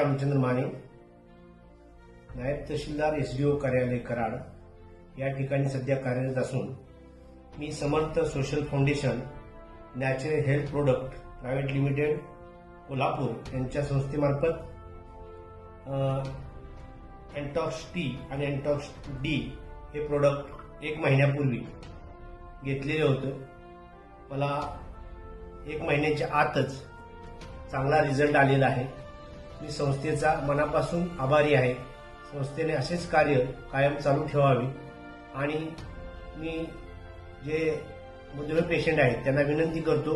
रामचंद्र माने, नायब तहसीलदार SDO कार्यालय कराड या ठिकाणी सध्या कार्यरत असून मी Samarth social foundation natural health product private limited Kolhapur यांच्या संस्थेमार्फत एंटॉक्स टी आणि एंटॉक्स डी हे प्रोडक्ट 1 महिन्यापूर्वी घेतलेले होते. मला 1 महिन्याच्या आतच चांगला रिझल्ट आलेला आहे. मी संस्थेचा मनापासून आभारी आहे. संस्थेने असेच कार्य कायम चालू ठेवावे आणि मी जे मधुमेह पेशंट आहेत त्यांना विनंती करतो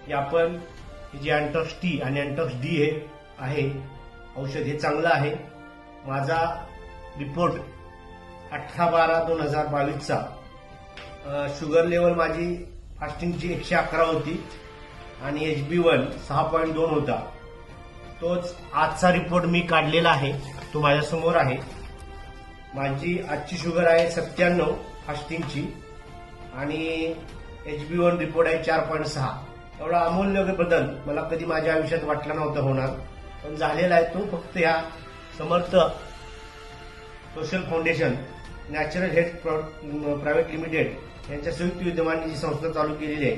की आपण जे एंटॉक्स टी आणि एंटॉक्स डी हे आहे औषध हे चांगलं आहे. माझा रिपोर्ट 18/12/2022चा शुगर लेवल माझी फास्टिंगची 111 होती आणि HB1 6.2 होता. तोच आजचा रिपोर्ट मी काढलेला आहे, तो माझ्यासमोर आहे. माझी आजची शुगर आहे 97 फास्टिंगची आणि HB1 रिपोर्ट आहे 4.6. एवढा अमूल्य बदल मला कधी माझ्या आयुष्यात वाटला नव्हता होणार, पण झालेला आहे. तो फक्त ह्या Samarth social foundation natural health private limited यांच्या संयुक्त विद्यमाने जी संस्था चालू केलेली आहे